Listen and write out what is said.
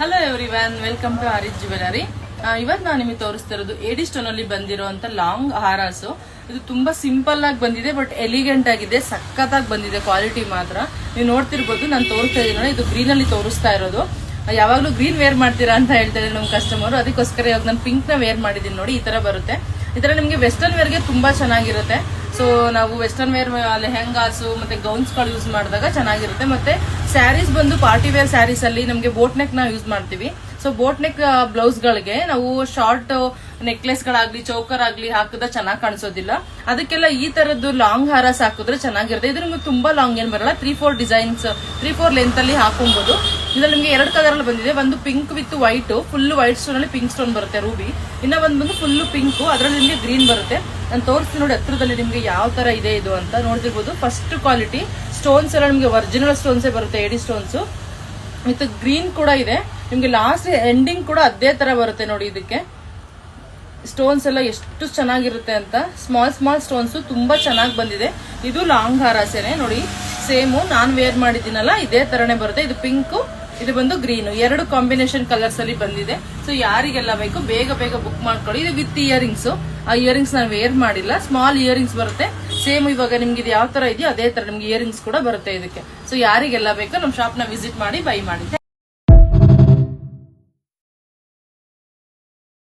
Hello everyone, welcome to Aris jewellery. ಇವತ್ತು ನಾನು ನಿಮಗೆ ತೋರಿಸ್ತಿರೋದು ಏಡಿ ಸ್ಟೋನ್ ಅಲ್ಲಿ ಬಂದಿರುವಂತ ಲಾಂಗ್ ಹಾರಾಸು. ಇದು ತುಂಬಾ ಸಿಂಪಲ್ ಆಗಿ ಬಂದಿದೆ, ಬಟ್ ಎಲಿಗೆಂಟ್ ಆಗಿದೆ, ಸಖತ್ತಾಗಿ ಬಂದಿದೆ. ಕ್ವಾಲಿಟಿ ಮಾತ್ರ ನೀವು ನೋಡ್ತಿರ್ಬೋದು. ನಾನು ತೋರಿಸ್ತಾ ಇದ್ದೀನಿ ನೋಡಿ, ಇದು ಗ್ರೀನ್ ಅಲ್ಲಿ ತೋರಿಸ್ತಾ ಇರೋದು. ಯಾವಾಗ್ಲೂ ಗ್ರೀನ್ ವೇರ್ ಮಾಡ್ತೀರಾ ಅಂತ ಹೇಳ್ತಾ ಇದ್ದಾರೆ ನಮ್ಮ ಕಸ್ಟಮರ್. ಅದಕ್ಕೋಸ್ಕರ ಇವಾಗ ನಾನು ಪಿಂಕ್ ನ ವೇರ್ ಮಾಡಿದೀನಿ ನೋಡಿ. ಈ ತರ ಬರುತ್ತೆ. ಈ ತರ ನಿಮಗೆ ವೆಸ್ಟರ್ನ್ ವೇರ್ಗೆ ತುಂಬಾ ಚೆನ್ನಾಗಿರುತ್ತೆ. ಸೊ ನಾವು ವೆಸ್ಟರ್ನ್ ವೇರ್ ಲೆಹೆಂಗಾಸು ಮತ್ತೆ ಗೌನ್ಸ್ ಗಳು ಯೂಸ್ ಮಾಡಿದಾಗ ಚೆನ್ನಾಗಿರುತ್ತೆ. ಮತ್ತೆ ಸ್ಯಾರೀಸ್ ಬಂದು ಪಾರ್ಟಿ ವೇರ್ ಸ್ಯಾರೀಸ್ ಅಲ್ಲಿ ನಮಗೆ ಬೋಟ್ ನೆಕ್ ನ ಯೂಸ್ ಮಾಡ್ತೀವಿ. ಸೊ ಬೋಟ್ ನೆಕ್ ಬ್ಲೌಸ್ ಗಳಿಗೆ ನಾವು ಶಾರ್ಟ್ ನೆಕ್ಲೆಸ್ ಗಳಾಗ್ಲಿ ಚೌಕರ್ ಆಗ್ಲಿ ಹಾಕಿದ್ರೆ ಚೆನ್ನಾಗಿ ಕಾಣಿಸೋದಿಲ್ಲ. ಅದಕ್ಕೆಲ್ಲ ಈ ತರದ್ದು ಲಾಂಗ್ ಹಾರಾಸ್ ಹಾಕಿದ್ರೆ ಚೆನ್ನಾಗಿರುತ್ತೆ. ಇದು ನಿಮ್ಗೆ ತುಂಬಾ ಲಾಂಗ್ ಏನ್ ಬರಲ್ಲ, 3-4 ಡಿಸೈನ್ಸ್ 3-4 ಲೆಂತ್ ಅಲ್ಲಿ ಹಾಕೊಬಹುದು. ಇದ್ರಲ್ಲಿ ನಿಮ್ಗೆ 2 ಕಲರ್ ಅಲ್ಲಿ ಬಂದಿದೆ. ಒಂದು pink with white, full white stone ಅಲ್ಲಿ ಪಿಂಕ್ ಸ್ಟೋನ್ ಬರುತ್ತೆ ರೂಬಿ. ಇನ್ನ ಒಂದು ಬಂದು ಫುಲ್ ಪಿಂಕ್, ಅದ್ರಲ್ಲಿ ನಿಮ್ಗೆ ಗ್ರೀನ್ ಬರುತ್ತೆ. ನಾನು ತೋರಿಸ್ತೀನಿ ನೋಡಿ ಹತ್ರದಲ್ಲಿ ನಿಮ್ಗೆ ಯಾವ ತರ ಇದೆ ಇದು ಅಂತ ನೋಡ್ತಿರ್ಬೋದು. ಫಸ್ಟ್ ಕ್ವಾಲಿಟಿ ಸ್ಟೋನ್ಸ್ ಎಲ್ಲ ನಿಮ್ಗೆ ಒರಿಜಿನಲ್ ಸ್ಟೋನ್ಸ್ ಬರುತ್ತೆ, ಏಡಿ ಸ್ಟೋನ್ಸ್ ವಿತ್ ಗ್ರೀನ್ ಕೂಡ ಇದೆ. ನಿಮ್ಗೆ ಲಾಸ್ಟ್ ಎಂಡಿಂಗ್ ಕೂಡ ಅದೇ ತರ ಬರುತ್ತೆ ನೋಡಿ. ಇದಕ್ಕೆ ಸ್ಟೋನ್ಸ್ ಎಲ್ಲ ಎಷ್ಟು ಚೆನ್ನಾಗಿರುತ್ತೆ ಅಂತ, ಸ್ಮಾಲ್ ಸ್ಮಾಲ್ ಸ್ಟೋನ್ಸ್ ತುಂಬಾ ಚೆನ್ನಾಗಿ ಬಂದಿದೆ. ಇದು ಲಾಂಗ್ ಹಾರಾಸೇನೆ ನೋಡಿ, ಸೇಮು ನಾನ್ ವೇರ್ ಮಾಡಿದ್ದೀನಲ್ಲ ಇದೇ ತರನೇ ಬರುತ್ತೆ. ಇದು ಪಿಂಕ್, ಇದು ಬಂದು ಗ್ರೀನ್, 2 ಕಾಂಬಿನೇಷನ್ ಕಲರ್ಸ್ ಅಲ್ಲಿ ಬಂದಿದೆ. ಸೊ ಯಾರಿಗೆಲ್ಲ ಬೇಕು ಬೇಗ ಬೇಗ ಬುಕ್ ಮಾಡ್ಕೊಳ್ಳಿ. ಇದು ವಿತ್ ಇಯರಿಂಗ್ಸ್. ಆ ಇಯರಿಂಗ್ಸ್ ನಾನು ವೇರ್ ಮಾಡಿಲ್ಲ, ಸ್ಮಾಲ್ ಇಯರಿಂಗ್ಸ್ ಬರುತ್ತೆ. ಸೇಮ್ ಇವಾಗ ನಿಮ್ಗೆ ಇದು ಯಾವ ತರ ಇದೆಯೋ ಅದೇ ತರ ನಿಮ್ಗೆ ಇಯರಿಂಗ್ಸ್ ಕೂಡ ಬರುತ್ತೆ ಇದಕ್ಕೆ. ಸೊ ಯಾರಿಗೆಲ್ಲ ಬೇಕೋ ನಮ್ಮ ಶಾಪ್ ನ ವಿಸಿಟ್ ಮಾಡಿ ಬೈ ಮಾಡಿ.